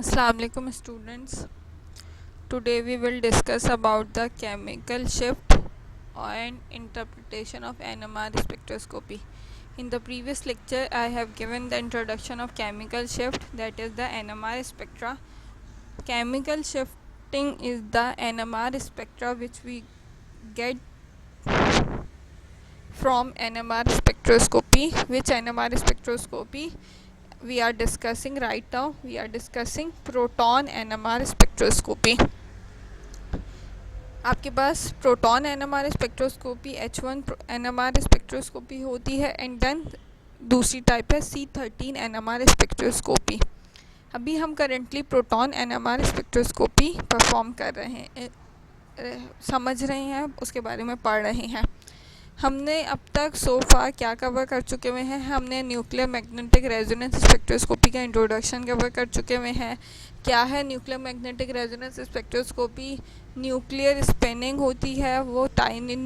Assalamualaikum students. Today we will discuss about the chemical shift and interpretation of NMR spectroscopy. In the previous lecture I have given the introduction of chemical shift, that is the NMR spectra. Chemical shifting is the NMR spectra which we get from NMR spectroscopy. Which NMR spectroscopy we are discussing right now? We are discussing proton NMR spectroscopy. आपके पास proton NMR spectroscopy H1 NMR spectroscopy होती है and then दूसरी type है C13 NMR spectroscopy. अभी हम currently proton NMR spectroscopy perform कर रहे हैं, समझ रहे हैं, उसके बारे में पढ़ रहे हैं. हमने अब तक सोफा क्या कवर कर चुके हुए हैं? हमने न्यूक्लियर मैग्नेटिक रेजोनेंस स्पेक्ट्रोस्कोपी का इंट्रोडक्शन कवर कर चुके हुए हैं. क्या है nuclear magnetic resonance spectroscopy? Nuclear spinning होती है, वो टाइनी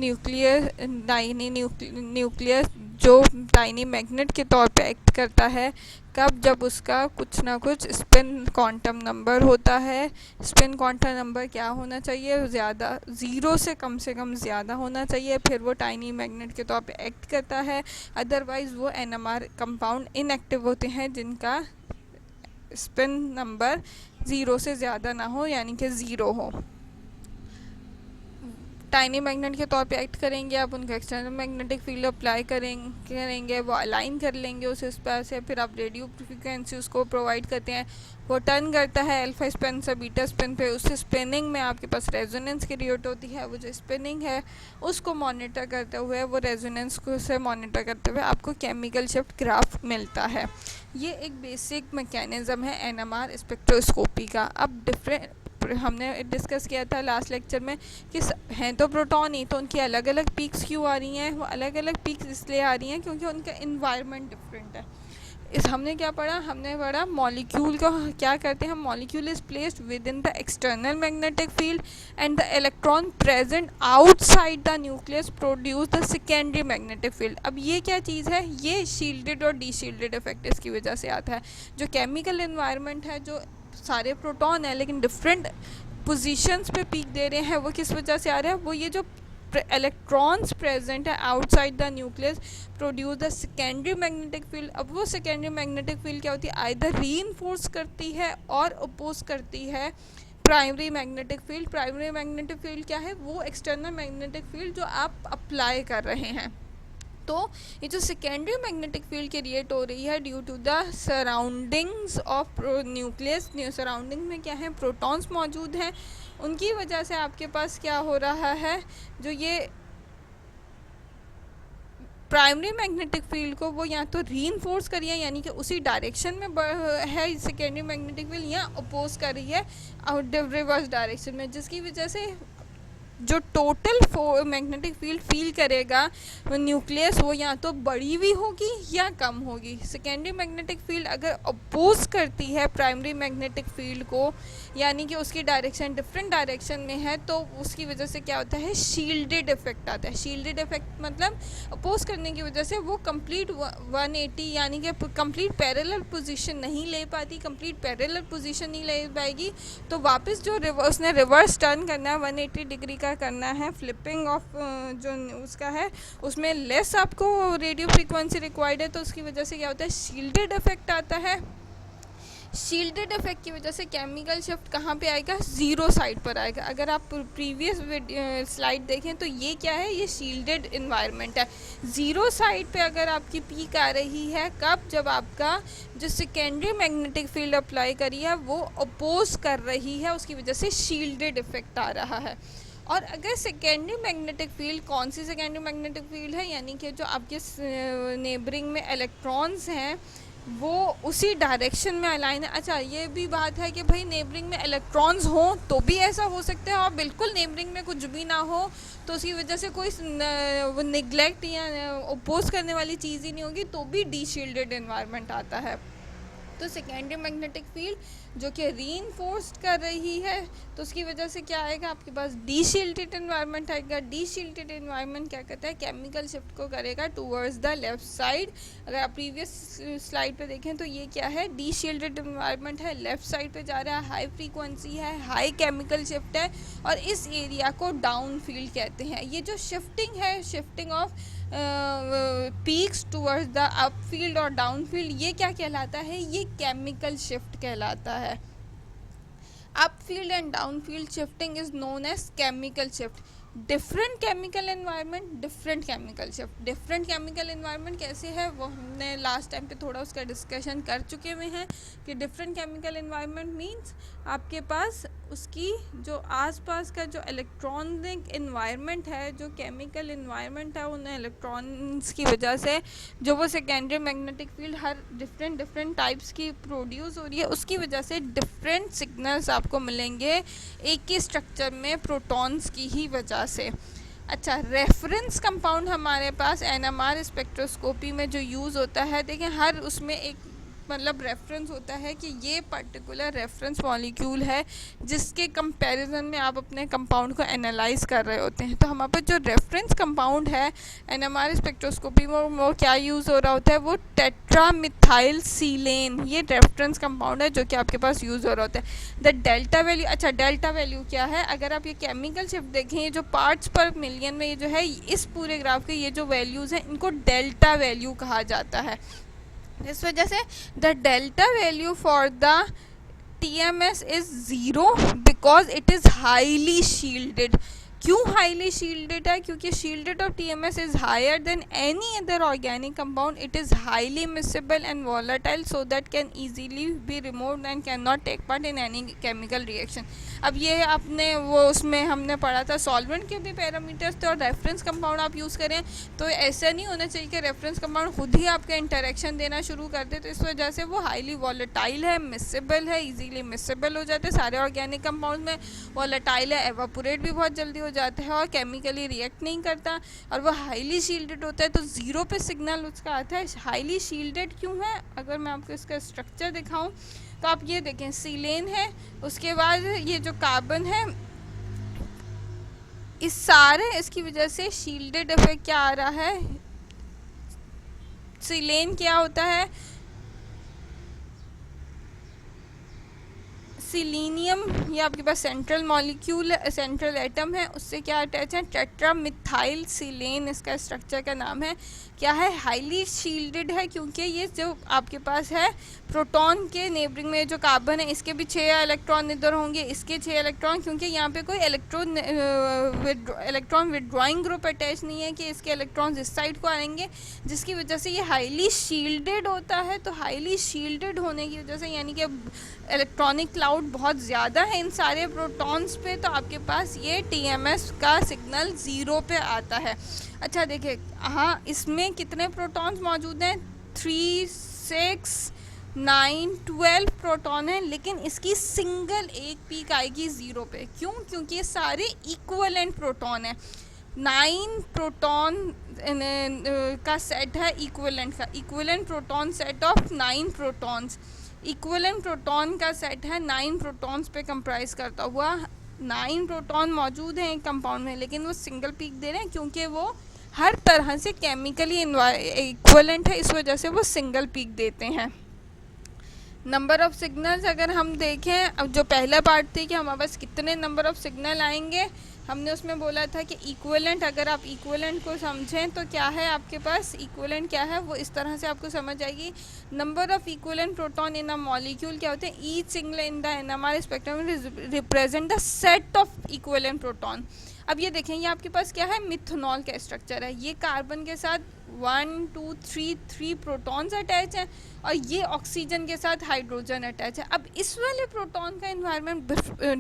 न्यूक्लियस जो टाइनी मैग्नेट के तौर पे एक्ट करता है. कब? जब उसका कुछ ना कुछ स्पिन क्वांटम नंबर होता है. स्पिन क्वांटम नंबर क्या होना चाहिए? ज़्यादा, ज़ीरो से कम ज़्यादा होना चाहिए, फिर वो टाइनी मैग्नेट के तौर पे एक्ट करता है. अदरवाइज़ वो एनएमआर कंपाउंड इनएक्टिव होते हैं जिनका स्पिन नंबर ज़ीरो से ज़्यादा ना हो, यानी कि ज़ीरो हो. टाइनी मैग्नेट के तौर पे एक्ट करेंगे, आप उनका एक्सटर्नल मैग्नेटिक फील्ड अप्लाई करेंगे, वो अलाइन कर लेंगे उस स्पेयर से. फिर आप रेडियो फ्रिक्वेंसी उसको प्रोवाइड करते हैं, वो टर्न करता है अल्फा स्पिन से बीटा स्पिन पे. उस स्पिनिंग में आपके पास रेजोनेंस क्रिएट होती है. वो जो स्पिनिंग है उसको मॉनिटर करते हुए, वो रेजोनेंस को से मॉनिटर करते हुए आपको केमिकल शिफ्ट ग्राफ मिलता है. ये एक बेसिक मैकेनिज़्म है एनएमआर स्पेक्ट्रोस्कोपी का. अब डिफरेंट हमने डिस्कस किया था लास्ट लेक्चर में कि हैं तो प्रोटॉन ही, तो उनकी अलग अलग पीक्स क्यों आ रही हैं? वो अलग अलग पीक्स इसलिए आ रही हैं क्योंकि उनका इन्वायरमेंट डिफरेंट है. हमने क्या पढ़ा? हमने पढ़ा मॉलिक्यूल को क्या करते हैं. Molecule is placed with in the external magnetic field and the electron present outside the nucleus produce the secondary magnetic field. अब ये क्या चीज़ है? ये शील्डेड और डीशील्डेड इफेक्ट इसकी वजह से आता है. जो केमिकल इन्वायरमेंट है, जो सारे प्रोटॉन है लेकिन डिफरेंट पोजीशंस पे पीक दे रहे हैं, वो किस वजह से आ रहा है? वो ये जो इलेक्ट्रॉन्स प्रेजेंट है outside the nucleus produce the secondary magnetic field. अब वो सेकेंडरी मैग्नेटिक फील्ड क्या होती है? आइदर रीइंफोर्स करती है और अपोज करती है primary magnetic field. Primary magnetic field क्या है? वो एक्सटर्नल मैग्नेटिक फील्ड जो आप अप्लाई कर रहे हैं. तो ये जो सेकेंडरी मैग्नेटिक फील्ड क्रिएट हो रही है due to the surroundings of nucleus. Surrounding में क्या है? प्रोटॉन्स मौजूद हैं. उनकी वजह से आपके पास क्या हो रहा है? जो ये प्राइमरी मैग्नेटिक फील्ड को वो या तो रीइंफोर्स करिए, यानी कि उसी डायरेक्शन में है सेकेंडरी मैग्नेटिक फील्ड, या अपोज कर रही है रिवर्स डायरेक्शन में, जिसकी वजह से जो टोटल मैग्नेटिक फील्ड फील करेगा वो न्यूक्लियस, वो या तो बड़ी हुई होगी या कम होगी. सेकेंडरी मैग्नेटिक फील्ड अगर अपोज करती है प्राइमरी मैग्नेटिक फील्ड को, यानी कि उसकी डायरेक्शन डिफरेंट डायरेक्शन में है, तो उसकी वजह से क्या होता है? शील्डेड इफेक्ट आता है. शील्डेड इफेक्ट मतलब अपोज करने की वजह से वो कंप्लीट 180 यानी कि कंप्लीट पैरेलल पोजीशन नहीं ले पाती. कंप्लीट पैरेलल पोजीशन नहीं ले पाएगी तो वापस जो उसने रिवर्स टर्न करना है 180 डिग्री करना है, फ्लिपिंग ऑफ जो उसका है उसमें लेस आपको रेडियो फ्रीक्वेंसी रिक्वायर्ड है. तो उसकी वजह से क्या होता है? शील्डेड इफेक्ट आता है. शील्डेड इफेक्ट की वजह से केमिकल शिफ्ट कहाँ पे आएगा? ज़ीरो साइड पर आएगा. अगर आप प्रीवियस स्लाइड देखें तो ये क्या है? ये शील्डेड इन्वायरमेंट है. ज़ीरो साइड पे अगर आपकी पीक आ रही है, कब? जब आपका जो सेकेंडरी मैग्नेटिक फील्ड अप्लाई करी है वो अपोज कर रही है, उसकी वजह से शील्डेड इफेक्ट आ रहा है. और अगर सेकेंडरी मैग्नेटिक फील्ड, कौन सी सेकेंडरी मैग्नेटिक फील्ड है? यानी कि जो आपके नेबरिंग में इलेक्ट्रॉन्स हैं वो उसी डायरेक्शन में अलाइन है. अच्छा, ये भी बात है कि भाई नेबरिंग में इलेक्ट्रॉन्स हों तो भी ऐसा हो सकता है, और बिल्कुल नेबरिंग में कुछ भी ना हो तो उसकी वजह से कोई निगलेक्ट या अपोज करने वाली चीज़ ही नहीं होगी, तो भी डीशील्डेड एनवायरनमेंट आता है. तो सेकेंडरी मैग्नेटिक फील्ड जो कि रीइंफोर्स्ड कर रही है, तो उसकी वजह से क्या आएगा, आपके पास डीशिल्टेड एनवायरनमेंट आएगा। डीशिल्टेड एनवायरनमेंट क्या कहता है, केमिकल शिफ्ट को करेगा टूवर्ड्स द लेफ्ट साइड। अगर आप प्रीवियस स्लाइड पे देखें तो ये क्या है, डीशिल्टेड एनवायरनमेंट है, लेफ्ट साइड पे जा रहा है, हाई फ्रीक्वेंसी है, हाई केमिकल शिफ्ट है, और इस एरिया को डाउन फील्ड कहते हैं। ये जो शिफ्टिंग है, shifting of peaks towards the up field और डाउन फील्ड, ये क्या कहलाता है, ये केमिकल शिफ्ट कहलाता है। Up field and down field shifting is known as chemical shift. Different chemical environment, different chemical shift. Different chemical environment कैसे है वो हमने लास्ट टाइम पे थोड़ा उसका डिस्कशन कर चुके हुए हैं कि डिफरेंट केमिकल एनवायरनमेंट मींस आपके पास उसकी जो आसपास का जो इलेक्ट्रॉनिक एनवायरनमेंट है, जो केमिकल एनवायरनमेंट है, उन इलेक्ट्रॉन्स की वजह से जो वो सेकेंडरी मैग्नेटिक फील्ड हर डिफरेंट टाइप्स की प्रोड्यूस हो रही है, उसकी वजह से डिफरेंट सिग्नल्स आपको मिलेंगे एक ही स्ट्रक्चर में प्रोटॉन्स की ही वजह से। अच्छा, रेफरेंस कंपाउंड हमारे पास एनएमआर स्पेक्ट्रोस्कोपी में जो यूज़ होता है, देखें हर उसमें एक मतलब रेफरेंस होता है कि ये पर्टिकुलर रेफरेंस मॉलिक्यूल है जिसके कंपैरिजन में आप अपने कंपाउंड को एनालाइज कर रहे होते हैं। तो हमारे पास जो रेफरेंस कंपाउंड है एनएमआर स्पेक्ट्रोस्कोपी में वो क्या यूज़ हो रहा होता है, वो टेट्रामिथाइल सीलेन, ये रेफरेंस कंपाउंड है जो कि आपके पास यूज़ हो रहा होता है। द डेल्टा वैल्यू, अच्छा डेल्टा वैल्यू क्या है, अगर आप ये केमिकल शिफ्ट देखें, ये जो पार्ट्स पर मिलियन में ये जो है इस पूरे ग्राफ के ये जो वैल्यूज़ हैं इनको डेल्टा वैल्यू कहा जाता है। इस वजह से the delta value for the TMS is 0 because it is highly shielded. क्यों हाईली शील्डेड है, क्योंकि shielded of TMS is higher than any other organic compound. It is highly miscible and volatile so that can easily be removed and can not take part in any chemical reaction. अब ये आपने वो उसमें हमने पढ़ा था solvent के भी पैरामीटर्स थे, और रेफरेंस कंपाउंड आप यूज़ करें तो ऐसा नहीं होना चाहिए कि रेफरेंस कंपाउंड खुद ही आपका इंटरेक्शन देना शुरू कर दे। तो इस वजह से वो हाईली वॉलेटाइल है, मिसेबल है, इजीली मिसेबल हो जाते हैं। सारे ऑर्गेनिक कंपाउंड में वॉलेटाइल है, एवापोरेट भी बहुत जल्दी हो जाता है और केमिकली रिएक्ट नहीं करता, और वो हाईली शील्डेड होता है। तो 0 पे सिग्नल उसका आता है। हाईली शील्डेड क्यों है, अगर मैं आपको इसका स्ट्रक्चर दिखाऊं तो आप ये देखें, सीलेन है, उसके बाद ये जो कार्बन है, इस सारे इसकी वजह से शील्डेड इफेक्ट क्या आ रहा है। सीलेन क्या होता है, सिलीनियम, ये आपके पास सेंट्रल मॉलिक्यूल, सेंट्रल एटम है, उससे क्या अटैच है, टेट्रामिथाइल सीलेन इसका स्ट्रक्चर का नाम है। क्या है, हाईली शील्डेड है क्योंकि ये जो आपके पास है प्रोटॉन के नेबरिंग में जो कार्बन है इसके भी 6 इलेक्ट्रॉन इधर होंगे, इसके 6 इलेक्ट्रॉन, क्योंकि यहाँ पे कोई इलेक्ट्रॉन विड्रॉइंग ग्रुप अटैच नहीं है कि इसके इलेक्ट्रॉन्स इस साइड को आएंगे, जिसकी वजह से ये हाईली शील्डेड होता है। तो हाईली शील्डेड होने की वजह से यानी कि इलेक्ट्रॉनिक क्लाउड बहुत ज़्यादा है इन सारे प्रोटॉन्स पे, तो आपके पास ये TMS का सिग्नल 0 पे आता है। अच्छा देखिए, हाँ इसमें कितने प्रोटॉन्स मौजूद हैं, 3, 6, 9, 12 प्रोटॉन है, लेकिन इसकी सिंगल एक पीक आएगी 0 पे। क्यों, क्योंकि ये सारे इक्वलेंट प्रोटॉन है। 9 प्रोटॉन का सेट है इक्वलेंट का, equivalent proton set of 9 protons. Equivalent proton का सेट है 9 प्रोटॉन्स पे कंप्राइज करता हुआ। 9 प्रोटॉन मौजूद हैं एक कंपाउंड में, लेकिन वो सिंगल पीक दे रहे हैं क्योंकि वो हर तरह से केमिकली इक्वलेंट है, इस वजह से वो सिंगल पीक देते हैं। नंबर ऑफ़ सिग्नल्स अगर हम देखें, अब जो पहला पार्ट थी कि हमारे पास कितने नंबर ऑफ़ सिग्नल आएंगे, हमने उसमें बोला था कि इक्वलेंट, अगर आप इक्वलेंट को समझें तो क्या है आपके पास, इक्वलेंट क्या है वो इस तरह से आपको समझ आएगी। Number of equivalent proton in a molecule क्या होते हैं, each single in the NMR spectrum represent the set of equivalent proton. अब ये देखें, ये आपके पास क्या है, मिथनॉल का स्ट्रक्चर है, ये कार्बन के साथ 1, 2, 3 प्रोटॉन्स अटैच हैं, और ये ऑक्सीजन के साथ हाइड्रोजन अटैच है। अब इस वाले प्रोटॉन का एनवायरनमेंट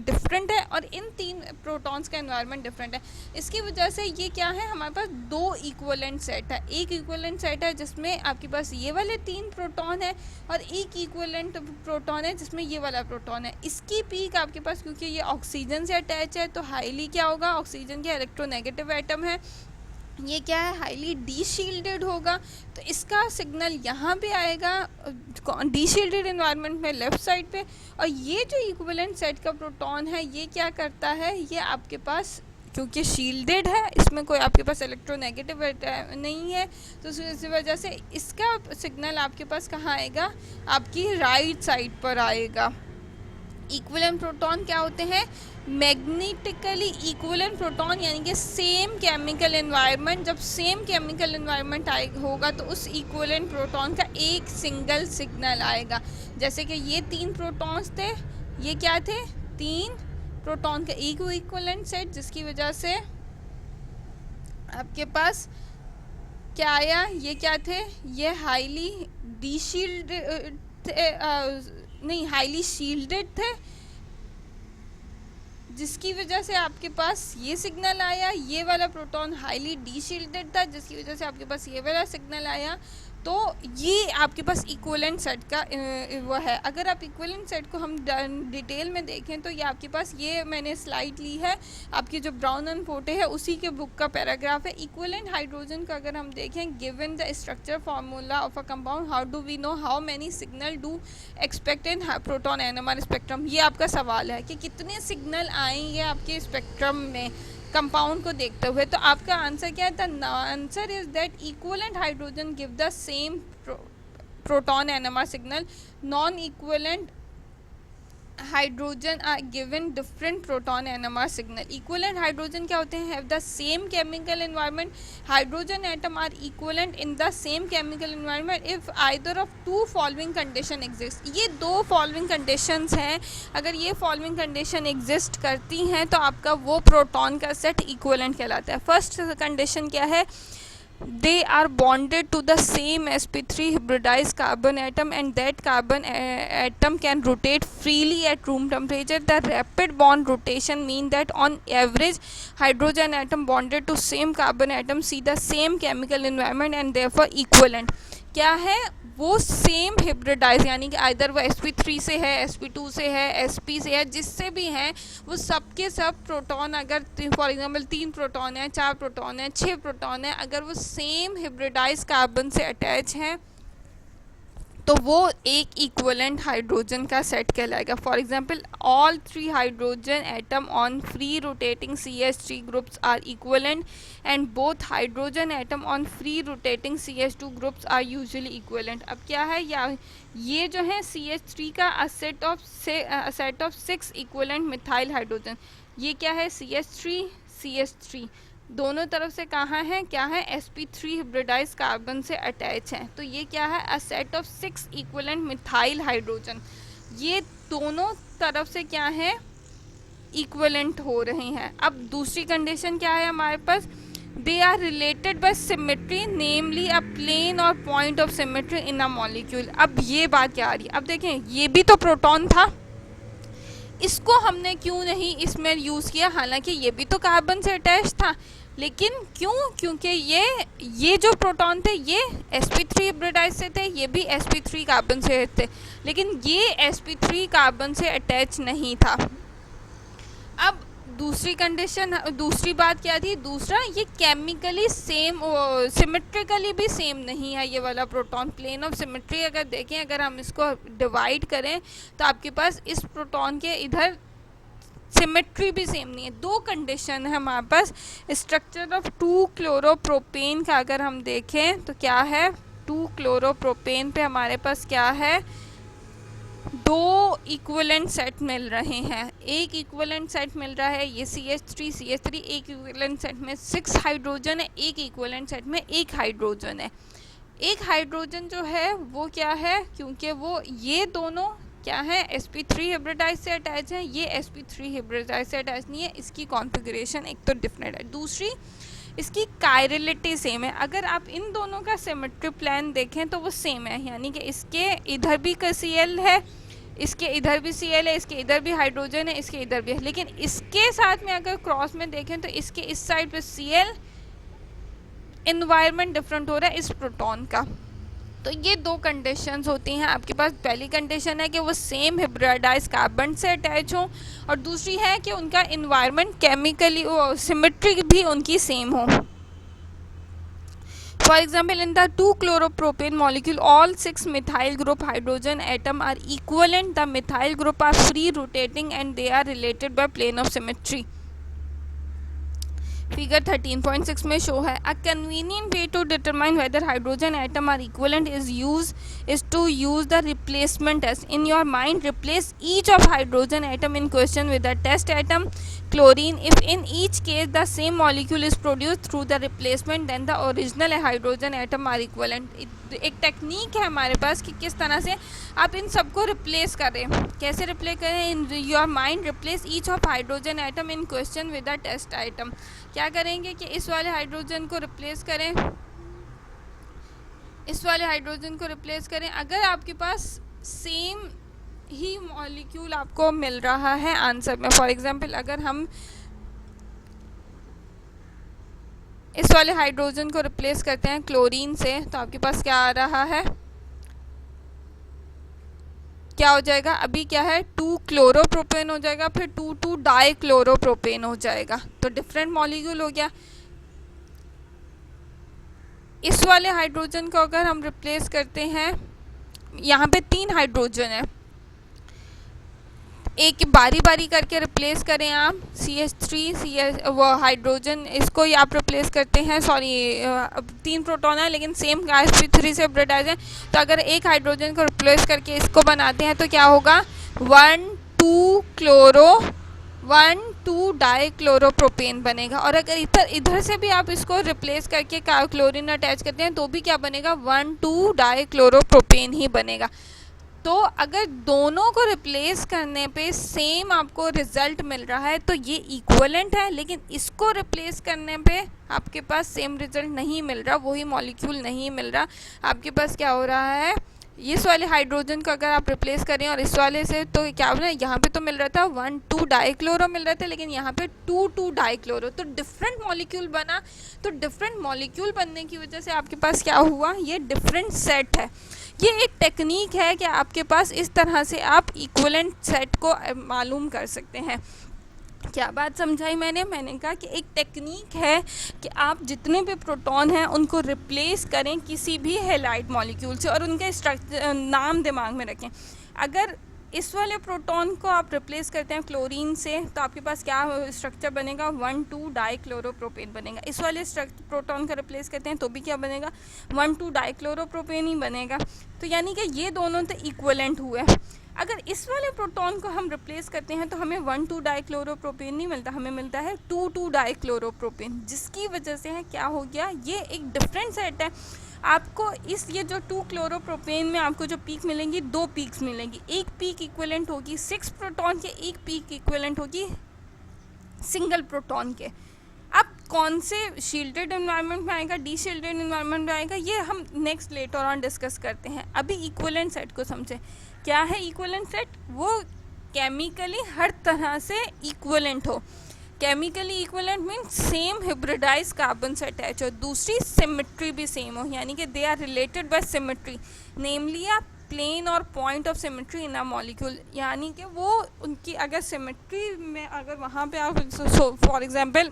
डिफरेंट है और इन 3 प्रोटॉन्स का एनवायरनमेंट डिफरेंट है। इसकी वजह से ये क्या है, हमारे पास 2 इक्वलेंट सेट है। एक इक्वलेंट सेट है जिसमें आपके पास ये वाले 3 प्रोटॉन है, और एक इक्वलेंट प्रोटॉन है जिसमें ये वाला प्रोटॉन है। इसकी पीक आपके पास, क्योंकि ये ऑक्सीजन से अटैच है, तो हाईली क्या होगा, ऑक्सीजन के इलेक्ट्रोनेगेटिव एटम है, ये क्या है, हाईली डीशील्डेड होगा, तो इसका सिग्नल यहाँ पे आएगा डीशील्डेड इन्वायरमेंट में लेफ़्ट साइड पे। और ये जो इक्विवेलेंट सेट का प्रोटॉन है ये क्या करता है, ये आपके पास क्योंकि शील्डेड है, इसमें कोई आपके पास इलेक्ट्रोनेगेटिव नहीं है, तो इस वजह से इसका सिग्नल आपके पास कहाँ आएगा, आपकी राइट साइड पर आएगा। इक्विवेलेंट प्रोटॉन क्या होते हैं, मैग्नेटिकली इक्विवेलेंट प्रोटॉन, यानी कि सेम केमिकल एनवायरनमेंट, जब सेम केमिकल एनवायरनमेंट होगा तो उस इक्विवेलेंट प्रोटॉन का एक सिंगल सिग्नल आएगा। जैसे कि ये 3 प्रोटॉन्स थे, ये क्या थे, 3 प्रोटॉन का एक इक्विवेलेंट सेट, जिसकी वजह से आपके पास क्या आया, ये क्या थे, ये हाईली डीशील्ड नहीं हाईली शील्डेड थे, जिसकी वजह से आपके पास ये सिग्नल आया। ये वाला प्रोटॉन हाईली डीशील्डेड था, जिसकी वजह से आपके पास ये वाला सिग्नल आया। तो ये आपके पास इक्विवेलेंट सेट का वो है। अगर आप इक्विवेलेंट सेट को हम डिटेल में देखें तो ये आपके पास, ये मैंने स्लाइड ली है आपकी जो ब्राउन एंड फोटे है उसी के बुक का पैराग्राफ है। इक्विवेलेंट हाइड्रोजन का अगर हम देखें, given the structure formula of a compound how do we know how many signal do expect in proton NMR spectrum. ये आपका सवाल है कि कितने सिग्नल आएंगे आपके स्पेक्ट्रम में कंपाउंड को देखते हुए। तो आपका आंसर क्या है, the answer is that equivalent hydrogen give the same proton NMR signal, non equivalent hydrogen are given different proton NMR signal. Equivalent hydrogen क्या होते हैं, have the same chemical environment, hydrogen atom are equivalent in the same chemical environment if either of 2 following condition exist. ये 2 following conditions हैं, अगर ये following condition exist करती हैं तो आपका वो प्रोटॉन का सेट इक्विवेलेंट कहलाता है। फर्स्ट कंडीशन क्या है, they are bonded to the same sp3 hybridized carbon atom and that carbon atom can rotate freely at room temperature. The rapid bond rotation mean that on average hydrogen atom bonded to same carbon atom see the same chemical environment and therefore equivalent। क्या है, वो same हिब्रिडाइज, यानी कि either वो sp3 से है, sp2 से है, sp से है, जिससे भी हैं वो सब के सब प्रोटॉन, अगर फॉर एग्जांपल 3 प्रोटॉन है, 4 प्रोटॉन है, 6 प्रोटॉन है, अगर वो सेम हिब्रिडाइज कार्बन से अटैच हैं तो वो एक इक्विवेलेंट हाइड्रोजन का सेट कहलाएगा। For example all 3 hydrogen atom on free rotating CH3 groups are equivalent and both hydrogen atom on free rotating CH2 groups are usually equivalent. अब क्या है, ये जो है CH3 का set of 6 equivalent methyl hydrogen, ये क्या है CH3 दोनों तरफ से कहाँ है, क्या है, sp3 हिब्रिडाइज कार्बन से अटैच है। तो ये क्या है, अ set of 6 equivalent methyl hydrogen, ये दोनों तरफ से क्या है, इक्विवेलेंट हो रहे हैं। अब दूसरी कंडीशन क्या है हमारे पास, they are related by symmetry namely a plane और point of symmetry in a molecule. अब ये बात क्या आ रही है, अब देखें ये भी तो प्रोटॉन था, इसको हमने क्यों नहीं इसमें यूज़ किया, हालांकि ये भी तो कार्बन से अटैच था, लेकिन क्यों, क्योंकि ये जो प्रोटॉन थे ये sp3 हिब्रिडाइज से थे, ये भी sp3 कार्बन से थे, लेकिन ये sp3 कार्बन से अटैच नहीं था। अब दूसरी कंडीशन, दूसरी बात क्या थी, दूसरा ये केमिकली सेम, सिमेट्रिकली भी सेम नहीं है ये वाला प्रोटॉन। प्लेन ऑफ सिमेट्री अगर देखें, अगर हम इसको डिवाइड करें तो आपके पास इस प्रोटॉन के इधर सिमेट्री भी सेम नहीं है। 2 कंडीशन है हमारे पास। स्ट्रक्चर ऑफ 2 क्लोरोप्रोपेन का अगर हम देखें तो क्या है, 2 क्लोरोप्रोपेन पे हमारे पास क्या है, 2 इक्विवेलेंट सेट मिल रहे हैं। एक इक्विवेलेंट सेट मिल रहा है ये CH3 एक इक्विवेलेंट सेट में 6 हाइड्रोजन है, एक इक्विवेलेंट सेट में 1 हाइड्रोजन है। एक हाइड्रोजन जो है वो क्या है, क्योंकि वो ये दोनों क्या है, sp3 हिब्रिडाइज से अटैच है, ये sp3 हिब्रिडाइज से अटैच नहीं है, इसकी कॉन्फ़िगरेशन एक तो डिफरेंट है, दूसरी इसकी कायरलिटी सेम है। अगर आप इन दोनों का सिमेट्री प्लान देखें तो वो सेम है, यानी कि इसके इधर भी Cl है, इसके इधर भी Cl है, इसके इधर भी हाइड्रोजन है, इसके इधर भी है, लेकिन इसके साथ में अगर क्रॉस में देखें तो इसके इस साइड पे Cl, एनवायरनमेंट डिफरेंट हो रहा है इस प्रोटॉन का। तो ये 2 कंडीशंस होती हैं आपके पास। पहली कंडीशन है कि वो सेम हिब्रिडाइज कार्बन से अटैच हो, और दूसरी है कि उनका एनवायरनमेंट केमिकली सिमेट्री भी उनकी सेम हो। For example, in the 2-chloropropane molecule, all 6 methyl group hydrogen atom are equivalent. The methyl group are free rotating and they are related by plane of symmetry. Figure 13.6 में show है a convenient way to determine whether hydrogen atom are equivalent is to use the replacement test. In your mind, replace each of hydrogen atom in question with the test atom chlorine. If in each case the same molecule is produced through the replacement, then the original hydrogen atom are equivalent. एक technique है हमारे पास कि किस तरह से आप इन सबको replace करें. कैसे रिप्लेस करें? In your mind replace each of hydrogen atom in question with the test item. क्या करेंगे कि इस वाले हाइड्रोजन को रिप्लेस करें, इस वाले हाइड्रोजन को रिप्लेस करें. अगर आपके पास सेम ही मॉलिक्यूल आपको मिल रहा है आंसर में, फॉर एग्जांपल अगर हम इस वाले हाइड्रोजन को रिप्लेस करते हैं क्लोरीन से, तो आपके पास क्या आ रहा है, क्या हो जाएगा? अभी क्या है, 2-क्लोरोप्रोपेन हो जाएगा, फिर 2,2-डाइक्लोरोप्रोपेन हो जाएगा. तो डिफरेंट मॉलिक्यूल हो गया. इस वाले हाइड्रोजन को अगर हम रिप्लेस करते हैं, यहाँ पे 3 हाइड्रोजन है, एक बारी बारी करके रिप्लेस करें आप. CH3 वो हाइड्रोजन, इसको ही आप रिप्लेस करते हैं, सॉरी 3 प्रोटॉन है लेकिन सेम sp3 से हाइब्रिडाइज है. तो अगर एक हाइड्रोजन को रिप्लेस करके इसको बनाते हैं तो क्या होगा, 1,2-डाइक्लोरोप्रोपेन बनेगा. और अगर इधर से भी आप इसको रिप्लेस करके क्लोरीन अटैच करते हैं तो भी क्या बनेगा, 1,2-डाइक्लोरोप्रोपेन ही बनेगा. तो अगर दोनों को रिप्लेस करने पे सेम आपको रिजल्ट मिल रहा है तो ये इक्वलेंट है, लेकिन इसको रिप्लेस करने पे आपके पास सेम रिजल्ट नहीं मिल रहा, वही मॉलिक्यूल नहीं मिल रहा. आपके पास क्या हो रहा है, इस वाले हाइड्रोजन को अगर आप रिप्लेस करें और इस वाले से, तो क्या हो रहा है, यहाँ पे तो मिल रहा था 1,2-डाइक्लोरो मिल रहा था, लेकिन यहाँ पे 2,2-डाइक्लोरो. तो डिफरेंट मॉलिक्यूल बना. तो डिफरेंट मॉलिक्यूल बनने की वजह से आपके पास क्या हुआ, ये डिफरेंट सेट है. ये एक टेक्निक है कि आपके पास इस तरह से आप इक्विवेलेंट सेट को मालूम कर सकते हैं. क्या बात समझाई मैंने कहा कि एक टेक्निक है कि आप जितने भी प्रोटॉन हैं उनको रिप्लेस करें किसी भी हैलाइड मॉलिक्यूल से और उनके नाम दिमाग में रखें. अगर इस वाले प्रोटॉन को आप रिप्लेस करते हैं क्लोरीन से, तो आपके पास क्या स्ट्रक्चर बनेगा, 1,2-डाइक्लोरोप्रोपेन बनेगा. इस वाले प्रोटॉन को रिप्लेस करते हैं तो भी क्या बनेगा, 1,2-डाइक्लोरोप्रोपेन ही बनेगा. तो यानी कि ये दोनों तो इक्वलेंट हुए. अगर इस वाले प्रोटॉन को हम रिप्लेस करते हैं तो हमें 1,2-डाइक्लोरोप्रोपेन नहीं मिलता, हमें मिलता है 2,2-डाइक्लोरोप्रोपेन, जिसकी वजह से है क्या हो गया, ये एक डिफरेंट सेट है. आपको ये जो 2-क्लोरोप्रोपेन में आपको जो पीक मिलेंगी, 2 पीक्स मिलेंगी. एक पीक इक्विवेलेंट होगी 6 प्रोटॉन के, एक पीक इक्विवेलेंट होगी सिंगल प्रोटॉन के. अब कौन से शील्डेड एनवायरनमेंट में आएगा, डी शील्डेड एनवायरनमेंट में आएगा, ये हम नेक्स्ट लेटर ऑन डिस्कस करते हैं. अभी इक्विवेलेंट सेट को समझें. क्या है इक्विवेलेंट सेट? वो केमिकली हर तरह से इक्विवेलेंट हो. Chemically equivalent means same hybridize carbon से अटैच हो. दूसरी सिमेट्री भी सेम हो, यानी कि they are related by symmetry, namely a plane और point of symmetry in a molecule. यानी कि वो उनकी अगर सिमेट्री में, अगर वहाँ पे आप फॉर एग्जांपल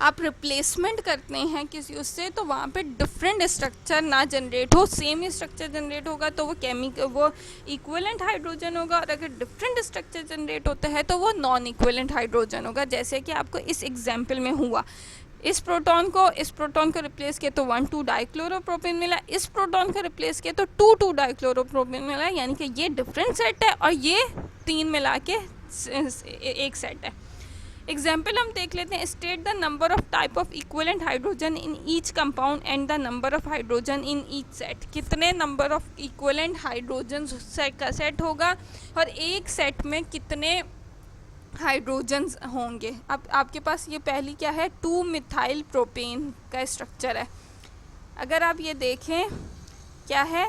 आप रिप्लेसमेंट करते हैं किसी उससे, तो वहाँ पे डिफरेंट स्ट्रक्चर ना जनरेट हो, सेम स्ट्रक्चर जनरेट होगा तो वो इक्विवेलेंट हाइड्रोजन होगा. और अगर डिफरेंट स्ट्रक्चर जनरेट होता है तो वो नॉन इक्विवेलेंट हाइड्रोजन होगा. जैसे कि आपको इस एग्जाम्पल में हुआ, इस प्रोटॉन को रिप्लेस किया तो 1,2-डाइक्लोरोप्रोपेन मिला, इस प्रोटॉन को रिप्लेस किया तो 2,2-डाइक्लोरोप्रोपेन मिला. यानी कि ये डिफरेंट सेट है और ये 3 मिला के एक सेट है. एग्जाम्पल हम देख लेते हैं. State the number of type of equivalent hydrogen in each compound and the number of hydrogen in each set. कितने नंबर ऑफ इक्विवेलेंट हाइड्रोजन का सेट होगा और एक सेट में कितने हाइड्रोजन्स होंगे. अब आपके पास ये पहली क्या है, 2-मिथाइल प्रोपेन का स्ट्रक्चर है. अगर आप ये देखें क्या है,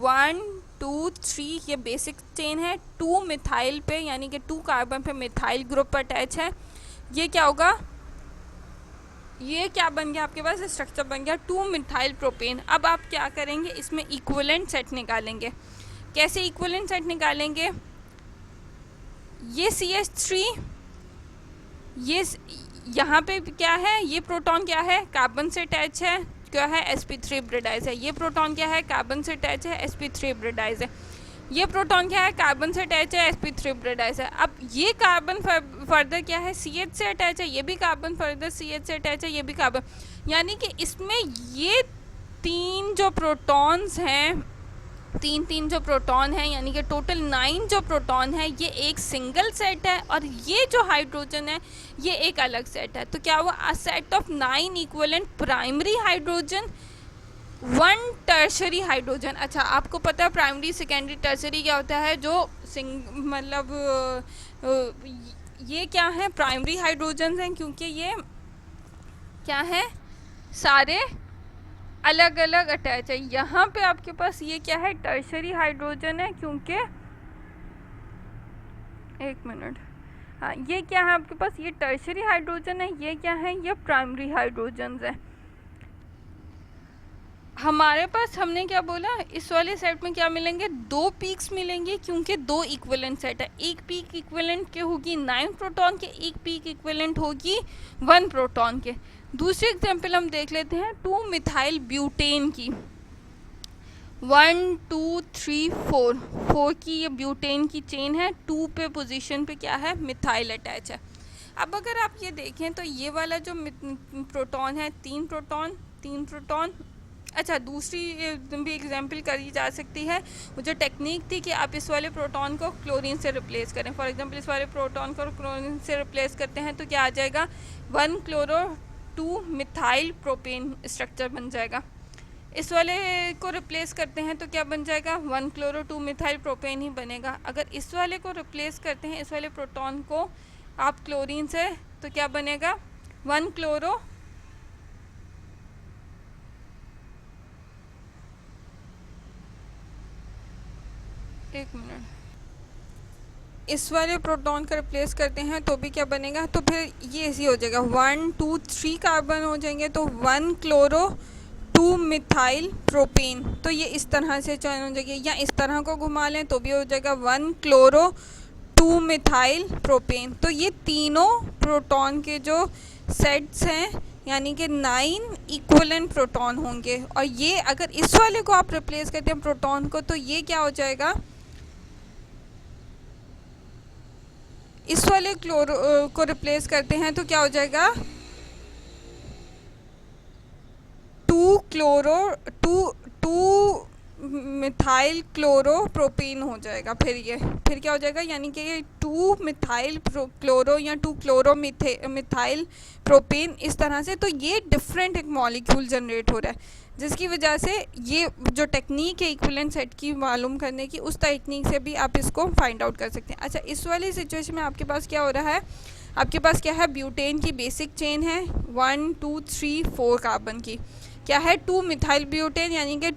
1, 2, 3 ये बेसिक चेन है. 2 मिथाइल पे, यानी कि 2 कार्बन पे मिथाइल ग्रुप पर अटैच है. ये क्या होगा, ये क्या बन गया, आपके पास स्ट्रक्चर बन गया 2-मिथाइल प्रोपेन. अब आप क्या करेंगे, इसमें इक्विवेलेंट सेट निकालेंगे. कैसे इक्विवेलेंट सेट निकालेंगे, ये CH3, यहाँ पे क्या है, ये प्रोटॉन क्या है, कार्बन से अटैच है, क्या है, sp3 हिब्रिडाइज है। ये प्रोटॉन क्या है, कार्बन से अटैच है, sp3 हिब्रिडाइज है। ये प्रोटॉन क्या है, कार्बन से अटैच है, sp3 हिब्रिडाइज है। अब ये कार्बन फर्दर क्या है, CH से अटैच है, ये भी कार्बन फर्दर CH से अटैच है, ये भी कार्बन, यानी कि इसमें ये तीन जो प्रोटॉन्स हैं, तीन जो प्रोटॉन हैं, यानी कि टोटल 9 जो प्रोटॉन है, ये एक सिंगल सेट है, और ये जो हाइड्रोजन है ये एक अलग सेट है। तो क्या हुआ, अ set of 9 equivalent primary hydrogen, 1 tertiary hydrogen. अच्छा, आपको पता है प्राइमरी सेकेंडरी टर्शरी क्या होता है, जो मतलब ये क्या है, प्राइमरी हाइड्रोजन हैं, क्योंकि ये क्या है, सारे अलग अलग अटैच है। यहाँ पे आपके पास ये क्या है, टर्शरी हाइड्रोजन है, क्योंकि एक मिनट, हाँ, ये क्या है आपके पास, ये टर्शरी हाइड्रोजन है, ये क्या है, ये प्राइमरी हाइड्रोजन है। हमारे पास हमने क्या बोला, इस वाले सेट में क्या मिलेंगे, 2 पीक्स मिलेंगे, क्योंकि 2 इक्विवेलेंट सेट है। एक पीक इक्विवेलेंट के होगी 9 प्रोटॉन के, एक पीक इक्विवेलेंट होगी 1 प्रोटॉन के। दूसरी एग्जांपल हम देख लेते हैं 2 मिथाइल ब्यूटेन की, 1 2 3 4 की ये ब्यूटेन की चेन है, 2 पे पोजीशन पे क्या है, मिथाइल अटैच है। अब अगर आप ये देखें तो ये वाला जो प्रोटॉन है, 3 प्रोटॉन। अच्छा, दूसरी भी एग्जांपल करी जा सकती है, वो जो टेक्निक थी कि आप इस वाले प्रोटॉन को क्लोरीन से रिप्लेस करें। फॉर एग्जांपल इस वाले प्रोटॉन को क्लोरीन से रिप्लेस करते हैं तो क्या आ जाएगा, 1 क्लोरो 2 मिथाइल प्रोपेन स्ट्रक्चर बन जाएगा। इस वाले को रिप्लेस करते हैं तो क्या बन जाएगा, 1 क्लोरो 2 मिथाइल प्रोपेन ही बनेगा। अगर इस वाले को रिप्लेस करते हैं, इस वाले प्रोटॉन को आप क्लोरीन से, तो क्या बनेगा, 1 क्लोरो एक मिनट, इस वाले प्रोटॉन का रिप्लेस करते हैं तो भी क्या बनेगा, तो फिर ये ऐसे हो जाएगा, 1 2 3 कार्बन हो जाएंगे, तो 1 क्लोरो 2 मिथाइल प्रोपेन। तो ये इस तरह से चयन हो जाएगी, या इस तरह को घुमा लें तो भी हो जाएगा 1 क्लोरो 2 मिथाइल प्रोपेन। तो ये तीनों प्रोटॉन के जो सेट्स हैं, यानी कि 9 इक्विवेलेंट प्रोटॉन होंगे। और ये अगर इस वाले को आप रिप्लेस करते हैं प्रोटॉन को, तो ये क्या हो जाएगा, इस वाले क्लोरो को रिप्लेस करते हैं तो क्या हो जाएगा, 2 क्लोरो 2 मिथाइल क्लोरो प्रोपेन हो जाएगा। फिर क्या हो जाएगा, यानी कि ये 2 मिथाइल क्लोरो या 2 क्लोरो मिथाइल प्रोपेन, इस तरह से। तो ये डिफरेंट एक मॉलिक्यूल जनरेट हो रहा है, जिसकी वजह से ये जो टेक्निक है इक्विवेलेंट सेट की मालूम करने की, उस टेक्निक से भी आप इसको फाइंड आउट कर सकते हैं। अच्छा, इस वाली सिचुएशन में आपके पास क्या हो रहा है, आपके पास क्या है, ब्यूटेन की बेसिक चेन है 1 2 3 4 कार्बन की, क्या है, 2 मिथाइल ब्यूटेन, यानी कि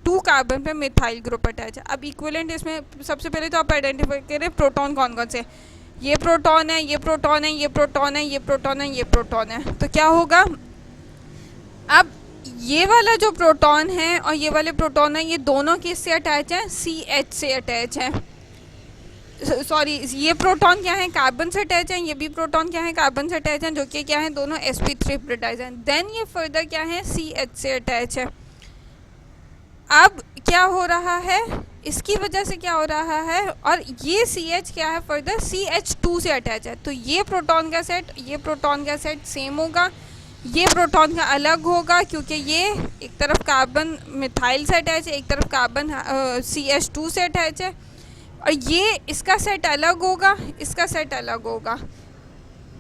2 कार्बन पे मिथाइल ग्रुप अटैच है। अब इक्विवेलेंट इसमें सबसे पहले तो आप आइडेंटिफाई करें प्रोटॉन कौन कौन से, ये प्रोटॉन है, ये प्रोटॉन है, ये प्रोटॉन है, ये प्रोटॉन है, ये प्रोटॉन है। तो क्या होगा, अब ये वाला जो प्रोटॉन है और ये वाले प्रोटॉन है, ये दोनों किससे अटैच हैं, CH से अटैच हैं। सॉरी, ये प्रोटॉन क्या है, कार्बन से अटैच है, ये भी प्रोटॉन क्या है, कार्बन से अटैच है, जो कि क्या है, दोनों sp3 हिब्रिडाइज हैं। देन ये फर्दर क्या है, CH से अटैच है। अब क्या हो रहा है, इसकी वजह से क्या हो रहा है, और ये CH क्या है, फर्दर CH2 से अटैच है। तो ये प्रोटॉन का सेट, ये प्रोटॉन का सेट सेम होगा, ये प्रोटॉन का अलग होगा, क्योंकि ये एक तरफ कार्बन मिथाइल से अटैच है, एक तरफ कार्बन CH2 से अटैच है, और ये इसका सेट अलग होगा, इसका सेट अलग होगा।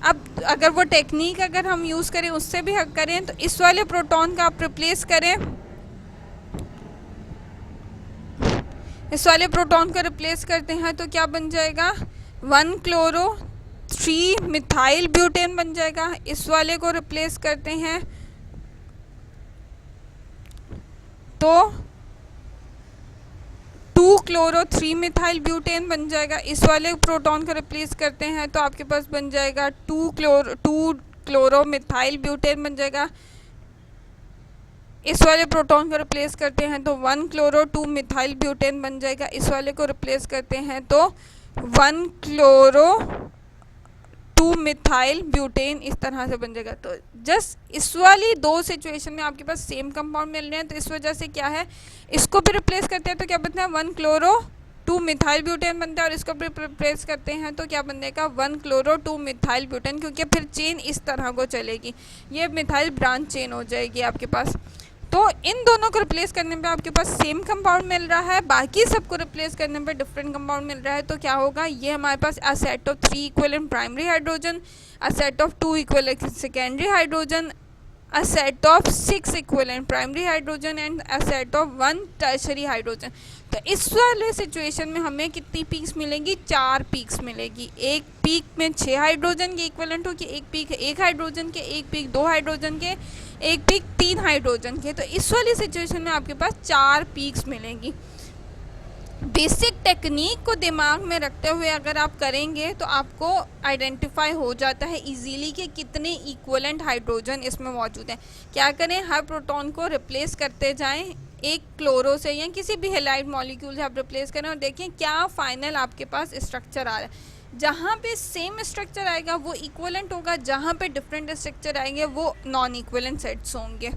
अब अगर वो टेक्निक अगर हम यूज़ करें, उससे भी हक करें, तो इस वाले प्रोटॉन का आप रिप्लेस करें, इस वाले प्रोटॉन को रिप्लेस करते हैं तो क्या बन जाएगा, 1 क्लोरो 3 मिथाइल ब्यूटेन बन जाएगा। इस वाले को रिप्लेस करते हैं तो 2 क्लोरो 3 मिथाइल ब्यूटेन बन जाएगा। इस वाले प्रोटॉन को रिप्लेस करते हैं तो आपके पास बन जाएगा 2 क्लोरो मिथाइल ब्यूटेन बन जाएगा। इस वाले प्रोटॉन को रिप्लेस करते हैं तो 1 क्लोरो 2 मिथाइल ब्यूटेन बन जाएगा। इस वाले को रिप्लेस करते हैं तो 1 क्लोरो 2 मिथाइल ब्यूटेन इस तरह से बन जाएगा। तो जस्ट इस वाली दो सिचुएशन में आपके पास सेम कंपाउंड मिल रहे हैं, तो इस वजह से क्या है, इसको भी रिप्लेस करते हैं तो क्या बनता है 1 क्लोरो 2 मिथाइल ब्यूटेन बनता है, और इसको भी रिप्लेस करते हैं तो क्या बनेगा 1 क्लोरो 2 मिथाइल ब्यूटेन, क्योंकि फिर चेन इस तरह को चलेगी, ये मिथाइल ब्रांच चेन हो जाएगी आपके पास। तो इन दोनों को रिप्लेस करने पे आपके पास सेम कंपाउंड मिल रहा है, बाकी सबको रिप्लेस करने पे डिफरेंट कंपाउंड मिल रहा है। तो क्या होगा, ये हमारे पास a set of 3 equivalent primary hydrogen, a set of 2 equivalent secondary hydrogen, a set of 6 equivalent primary hydrogen and a set of 1 tertiary hydrogen। तो इस वाले सिचुएशन में हमें कितनी पीक्स मिलेंगी, 4 पीक्स मिलेगी। एक पीक में 6 हाइड्रोजन के इक्विवेलेंट होगी, एक पीक 1 हाइड्रोजन के, एक पीक 2 हाइड्रोजन के, एक पीक 3 हाइड्रोजन के। तो इस वाली सिचुएशन में आपके पास 4 पीक्स मिलेंगी। बेसिक टेक्निक को दिमाग में रखते हुए अगर आप करेंगे तो आपको आइडेंटिफाई हो जाता है इजीली कि कितने इक्विवेलेंट हाइड्रोजन इसमें मौजूद हैं। क्या करें, हर प्रोटॉन को रिप्लेस करते जाएं एक क्लोरो से या किसी भी हेलाइड मॉलिक्यूल से आप रिप्लेस करें और देखें क्या फाइनल आपके पास स्ट्रक्चर आ रहा है। जहाँ पे सेम स्ट्रक्चर आएगा वो इक्विवेलेंट होगा, जहाँ पे डिफरेंट स्ट्रक्चर आएंगे वो नॉन इक्विवेलेंट सेट्स होंगे।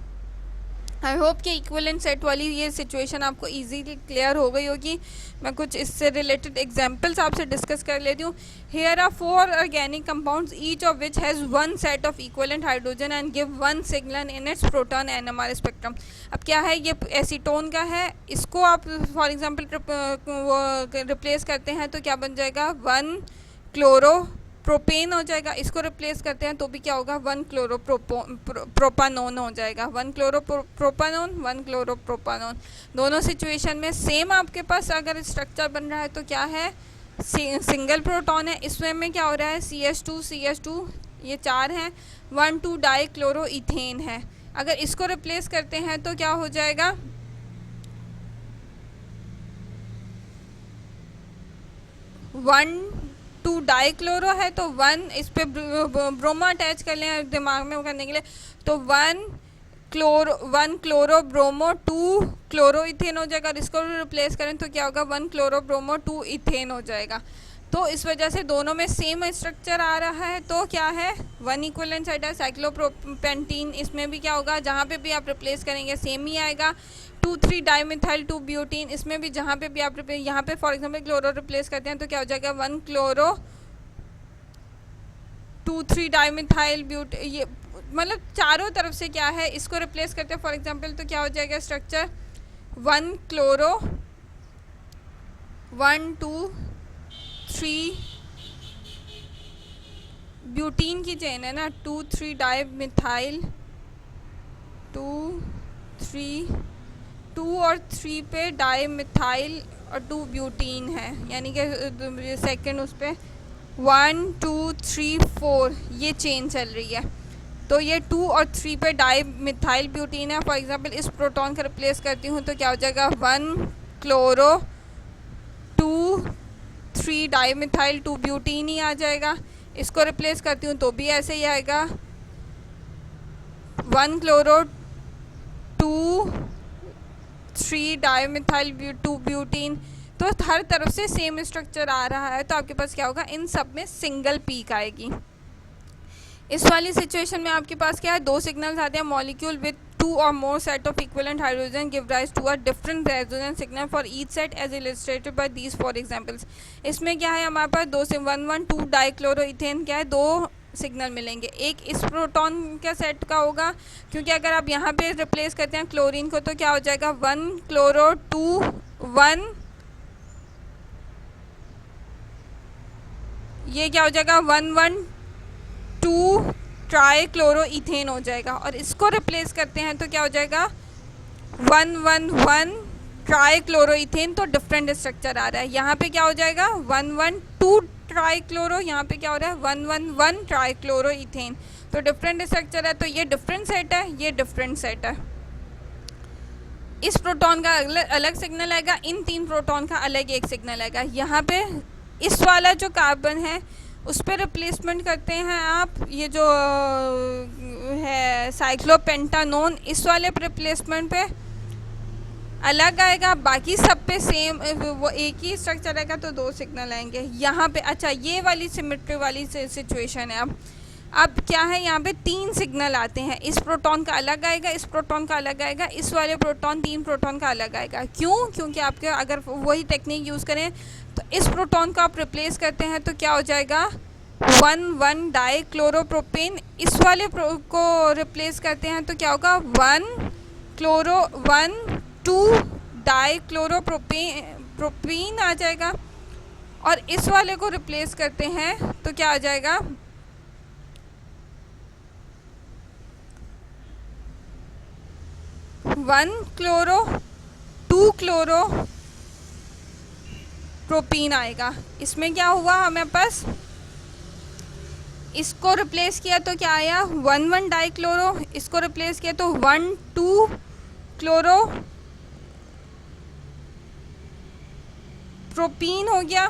आई होप कि इक्विवेलेंट सेट वाली ये सिचुएशन आपको इजीली क्लियर हो गई होगी। मैं कुछ इससे रिलेटेड एग्जांपल्स आपसे डिस्कस कर लेती हूँ। Here are 4 organic compounds each of which has 1 set of equivalent hydrogen and give 1 signal in its proton NMR spectrum. अब क्या है, ये एसीटोन का है, इसको आप फॉर एग्जांपल रिप्लेस करते हैं तो क्या बन जाएगा 1 क्लोरो प्रोपेन हो जाएगा। इसको रिप्लेस करते हैं तो भी क्या होगा 1 क्लोरो प्रोपानोन हो जाएगा, 1 क्लोरो प्रोपानोन 1 क्लोरो प्रोपानोन। दोनों सिचुएशन में सेम आपके पास अगर स्ट्रक्चर बन रहा है तो क्या है, सिंगल प्रोटॉन है, इसमें में क्या हो रहा है CH2 ये 4 हैं, 1,2 डाई क्लोरो इथेन है। अगर इसको रिप्लेस करते हैं तो क्या हो जाएगा 1,2 डाई क्लोरो है, तो 1 इस पे ब्रोमो अटैच कर लें दिमाग में करने के लिए, तो 1 क्लोरो ब्रोमो 2 क्लोरो इथेन हो जाएगा। और इसको भी रिप्लेस करें तो क्या होगा 1 क्लोरो ब्रोमो 2 इथेन हो जाएगा। तो इस वजह से दोनों में सेम स्ट्रक्चर आ रहा है, तो क्या है 1 इक्विवेलेंट सेट है। साइक्लोप्रोपेंटीन, इसमें भी क्या होगा, जहाँ पे भी आप रिप्लेस करेंगे सेम ही आएगा। 2,3 डाईमिथाइल 2 ब्यूटीन, इसमें भी जहाँ पे भी आप यहाँ पे फॉर एग्जांपल क्लोरो रिप्लेस करते हैं तो क्या हो जाएगा 1 क्लोरो 2,3 डाईमिथाइल ब्यूट, ये मतलब चारों तरफ से क्या है, इसको रिप्लेस करते हैं फॉर एग्जांपल तो क्या हो जाएगा स्ट्रक्चर 1 क्लोरो 1 2 3 ब्यूटीन की चेन है ना, 2,3 डाईमिथाइल 2 3 2 और 3 पे डाईमिथाइल और 2 ब्यूटीन है, यानी कि सेकंड उस पर 1 2 3 4 ये चेन चल रही है। तो ये 2 और 3 पे डाईमिथाइल ब्यूटीन है। फॉर एग्जांपल इस प्रोटॉन को रिप्लेस करती हूँ तो क्या हो जाएगा 1 क्लोरो 2 3 डाईमिथाइल 2 ब्यूटीन ही आ जाएगा। इसको रिप्लेस करती हूँ तो भी ऐसे ही आएगा 1 क्लोरो 2 3 डाईमिथाइल 2 ब्यूटीन। तो हर तरफ से सेम स्ट्रक्चर आ रहा है, तो आपके पास क्या होगा, इन सब में सिंगल पीक आएगी। इस वाली सिचुएशन में आपके पास क्या है, 2 सिग्नल्स आते हैं, molecule with 2 or more set of equivalent hydrogen give rise to a different resonance signal for each set as illustrated by these 4 examples। इसमें क्या है, हमारे पास 2 से 1,1,2 डाईक्लोरोइथेन क्या है, 2 सिग्नल मिलेंगे। एक इस प्रोटॉन का सेट का होगा, क्योंकि अगर आप यहाँ पे रिप्लेस करते हैं क्लोरीन को तो क्या हो जाएगा 1 क्लोरो 2 1, ये क्या हो जाएगा 1,1,2 ट्राई क्लोरो इथेन हो जाएगा। और इसको रिप्लेस करते हैं तो क्या हो जाएगा 1,1,1 ट्राई क्लोरो इथेन। तो डिफरेंट स्ट्रक्चर आ रहा है, यहाँ पे क्या हो जाएगा 1,1,2 ट्राई क्लोरो, यहाँ पे क्या हो रहा है 1,1,1 ट्राई क्लोरो इथेन। तो डिफरेंट स्ट्रक्चर है, तो ये डिफरेंट सेट है, ये डिफरेंट सेट है। इस प्रोटॉन का अलग सिग्नल आएगा, इन 3 प्रोटॉन का अलग एक सिग्नल आएगा। यहाँ पे इस वाला जो कार्बन है उस पर रिप्लेसमेंट करते हैं आप, ये जो है साइक्लोपेंटानोन, इस वाले रिप्लेसमेंट पे अलग आएगा, बाकी सब पे सेम वो एक ही स्ट्रक्चर आएगा तो 2 सिग्नल आएंगे यहाँ पे। अच्छा, ये वाली सिमेट्री वाली सिचुएशन है। अब क्या है, यहाँ पे 3 सिग्नल आते हैं, इस प्रोटॉन का अलग आएगा, इस प्रोटॉन का अलग आएगा, इस वाले प्रोटॉन 3 प्रोटॉन का अलग आएगा। क्यों? क्योंकि आपके अगर वही टेक्निक यूज़ करें तो इस प्रोटॉन को आप रिप्लेस करते हैं तो क्या हो जाएगा 1,1 डाइक्लोरोप्रोपेन, इस वाले को रिप्लेस करते हैं तो क्या होगा 1,2 डाइक्लोरोप्रोपेन आ जाएगा, और इस वाले को रिप्लेस करते हैं तो क्या आ जाएगा 1,2 क्लोरोप्रोपीन आएगा। इसमें क्या हुआ, हमें पास इसको रिप्लेस किया तो क्या आया 1,1 डाइक्लोरो, इसको रिप्लेस किया तो 1,2 क्लोरोप्रोपीन हो गया।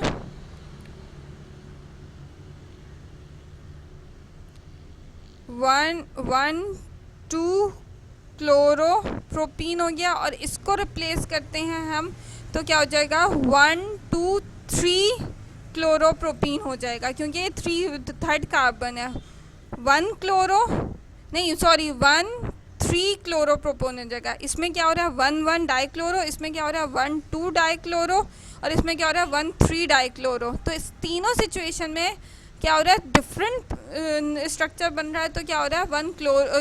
1,2 क्लोरोप्रोपीन हो गया, और इसको रिप्लेस करते हैं हम तो क्या हो जाएगा 1,2,3 क्लोरोप्रोपीन हो जाएगा, क्योंकि ये 3 कार्बन है। 1,3 क्लोरोप्रोपोन हो जाएगा। इसमें क्या हो रहा है 1,1 डाइक्लोरो, इसमें क्या हो रहा है 1,2 डाइक्लोरो, और इसमें क्या हो रहा है 1,3 डाइक्लोरो। तो इस तीनों सिचुएशन में क्या हो रहा है, डिफरेंट स्ट्रक्चर बन रहा है। तो क्या हो रहा है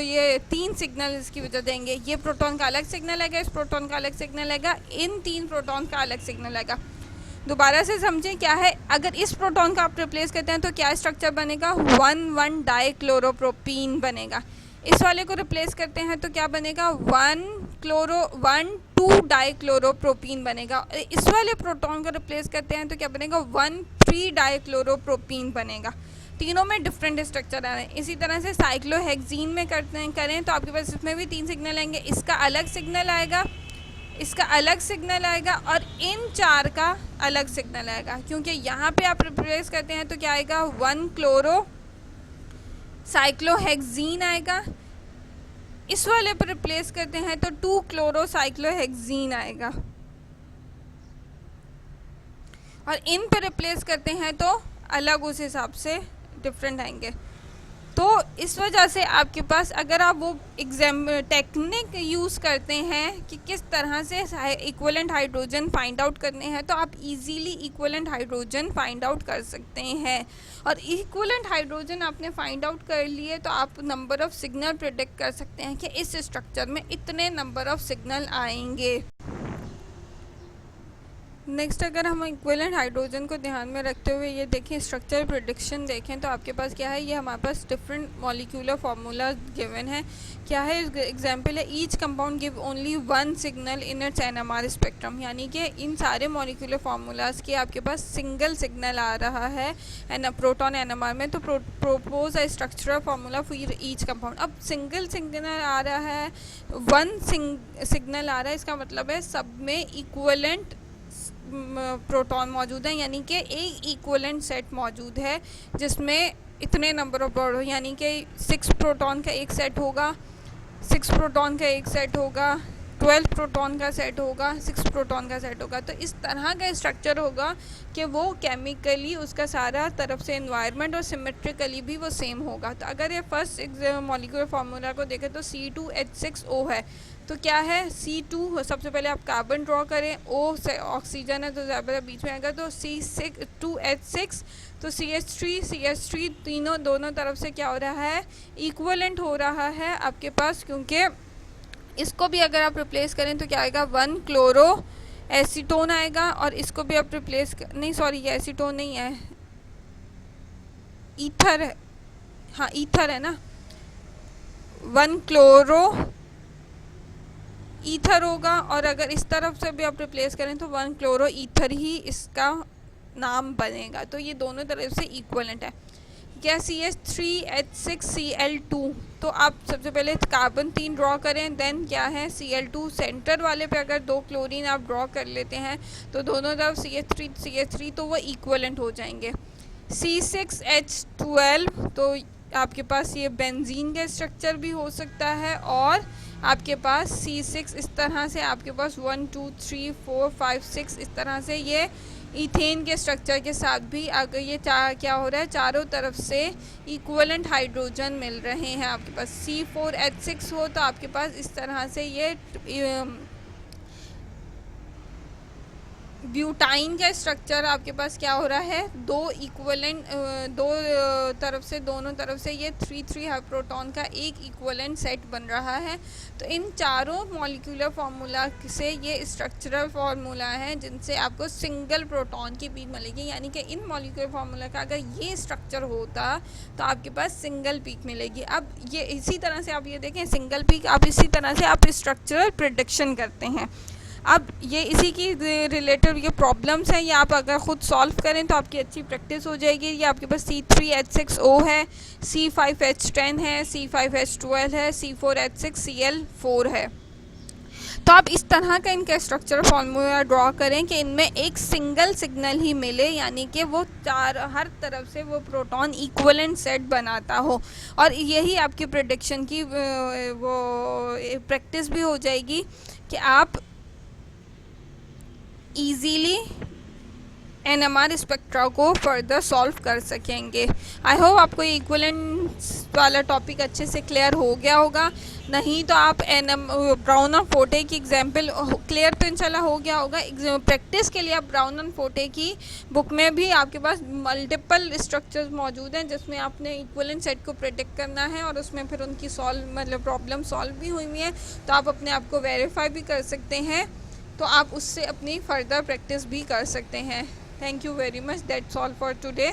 ये 3 सिग्नल इसकी वजह देंगे, ये प्रोटॉन का अलग सिग्नल आएगा, इस प्रोटॉन का अलग सिग्नल आएगा, इन 3 प्रोटॉन का अलग सिग्नल आएगा। दोबारा से समझें क्या है, अगर इस प्रोटॉन का आप रिप्लेस करते हैं तो क्या स्ट्रक्चर बनेगा 1,1 डाइक्लोरोप्रोपीन बनेगा। इस वाले को रिप्लेस करते हैं तो क्या बनेगा 1,2 डाइक्लोरोप्रोपीन बनेगा। इस वाले प्रोटॉन को रिप्लेस करते हैं तो क्या बनेगा 1,3 डाइक्लोरोप्रोपीन बनेगा। तीनों में डिफरेंट स्ट्रक्चर आ रहे हैं। इसी तरह से साइक्लोहेक्सीन में करें तो आपके पास इसमें भी 3 सिग्नल आएंगे, इसका अलग सिग्नल आएगा, इसका अलग सिग्नल आएगा, और इन 4 का अलग सिग्नल आएगा। क्योंकि यहाँ पे आप रिप्लेस करते हैं तो क्या आएगा 1 क्लोरो साइक्लोहेक्सीन आएगा, इस वाले पर रिप्लेस करते हैं तो 2 क्लोरो साइक्लोहेक्सीन आएगा, और इन पर रिप्लेस करते हैं तो अलग उस हिसाब से डिफरेंट आएंगे। तो इस वजह से आपके पास अगर आप वो टेक्निक यूज़ करते हैं कि किस तरह से इक्विवेलेंट हाइड्रोजन फाइंड आउट करने हैं, तो आप easily equivalent hydrogen find out कर सकते हैं। और इक्विवेलेंट हाइड्रोजन आपने फाइंड आउट कर लिए तो आप नंबर ऑफ़ सिग्नल प्रेडिक्ट कर सकते हैं कि इस स्ट्रक्चर में इतने नंबर ऑफ़ सिग्नल आएंगे। नेक्स्ट, अगर हम इक्विवेलेंट हाइड्रोजन को ध्यान में रखते हुए ये देखें, स्ट्रक्चर प्रेडिक्शन देखें, तो आपके पास क्या है, ये हमारे पास डिफरेंट मॉलिक्यूलर फार्मूला गिवन है। क्या है, एग्जांपल है each compound give only 1 signal in it's NMR spectrum, यानी कि इन सारे मॉलिक्यूलर फार्मूलाज के आपके पास सिंगल सिग्नल आ रहा है प्रोटॉन NMR में। तो propose a structural formula for each compound. अब सिंगल सिग्नल आ रहा है, 1 सिग्नल आ रहा है, इसका मतलब है सब में इक्विवेलेंट प्रोटॉन मौजूद है, यानी कि एक इक्विवेलेंट सेट मौजूद है जिसमें इतने नंबर ऑफ प्रोटॉन, यानी कि 6 प्रोटॉन का एक सेट होगा, 6 प्रोटॉन का एक सेट होगा, 12 प्रोटॉन का सेट होगा, 6 प्रोटॉन का सेट होगा। तो इस तरह का स्ट्रक्चर होगा कि वो केमिकली उसका सारा तरफ से एनवायरनमेंट और सिमेट्रिकली भी वो सेम होगा। तो अगर ये फर्स्ट मॉलिक्यूलर फार्मूला को देखें तो C2H6O है, तो क्या है C2, सबसे पहले आप कार्बन ड्रॉ करें, O से ऑक्सीजन है तो ज़्यादा बीच में आएगा, तो C2H6, तो CH3 तीनों दोनों तरफ से क्या हो रहा है, इक्विवेलेंट हो रहा है आपके पास। क्योंकि इसको भी अगर आप रिप्लेस करें तो क्या आएगा 1 क्लोरो एसीटोन आएगा, और इसको भी आप रिप्लेस नहीं, सॉरी ये एसीटोन नहीं है, ईथर है, हाँ ईथर है ना, 1 क्लोरो ईथर होगा। और अगर इस तरफ से भी आप रिप्लेस करें तो 1 क्लोरो ईथर ही इसका नाम बनेगा। तो ये दोनों तरफ से इक्विवेलेंट है। क्या CH3H6Cl2, तो आप सबसे पहले कार्बन 3 ड्रॉ करें, देन क्या है Cl2, सेंटर वाले पे अगर 2 क्लोरीन आप ड्रॉ कर लेते हैं तो दोनों तरफ CH3 तो वो इक्विवेलेंट हो जाएंगे। C6H12, तो आपके पास ये बेंजीन का स्ट्रक्चर भी हो सकता है, और आपके पास C6 इस तरह से आपके पास 1 2 3 4 5 6 इस तरह से ये इथेन के स्ट्रक्चर के साथ भी अगर ये क्या हो रहा है, चारों तरफ से इक्वलेंट हाइड्रोजन मिल रहे हैं। आपके पास C4H6 हो तो आपके पास इस तरह से ये ब्यूटाइन का स्ट्रक्चर आपके पास क्या हो रहा है, दो इक्वलेंट दोनों तरफ से ये 3 प्रोटॉन का एक इक्वलेंट सेट बन रहा है। तो इन चारों मॉलिक्यूलर फार्मूला से ये स्ट्रक्चरल फार्मूला है जिनसे आपको सिंगल प्रोटॉन की पीक मिलेगी, यानी कि इन मॉलिक्यूलर फार्मूला का अगर ये स्ट्रक्चर होता तो आपके पास सिंगल पीक मिलेगी। अब ये इसी तरह से आप ये देखें सिंगल पीक, आप इसी तरह से आप स्ट्रक्चरल प्रेडिक्शन करते हैं। अब ये इसी की रिलेटेड ये प्रॉब्लम्स हैं, ये आप अगर ख़ुद सॉल्व करें तो आपकी अच्छी प्रैक्टिस हो जाएगी। ये आपके पास C3H6O है, C5H10 है, C5H12 है, C4H6 Cl4 है। तो आप इस तरह का इनका स्ट्रक्चर फॉर्मूला ड्रॉ करें कि इनमें एक सिंगल सिग्नल ही मिले, यानी कि वो हर तरफ से वो प्रोटॉन इक्वलेंट सेट बनाता हो। और यही आपकी प्रेडिक्शन की वो प्रैक्टिस भी हो जाएगी कि आप ईजीली NMR स्पेक्ट्रा को फर्दर सॉल्व कर सकेंगे। आई होप आपको ये इक्विवेलेंस वाला टॉपिक अच्छे से क्लियर हो गया होगा। नहीं तो आप ब्राउन और फोटे की एग्जाम्पल क्लियर तो इंशाल्लाह हो गया होगा। प्रैक्टिस के लिए आप ब्राउन और फोटे की बुक में भी आपके पास मल्टीपल स्ट्रक्चर्स मौजूद हैं जिसमें आपने इक्विवेलेंट सेट को प्रेडिक्ट करना है और उसमें फिर उनकी प्रॉब्लम सॉल्व भी हुई है, तो आप अपने आप को वेरीफाई भी कर सकते हैं, तो आप उससे अपनी फर्दर प्रैक्टिस भी कर सकते हैं। Thank you very much, that's all for today.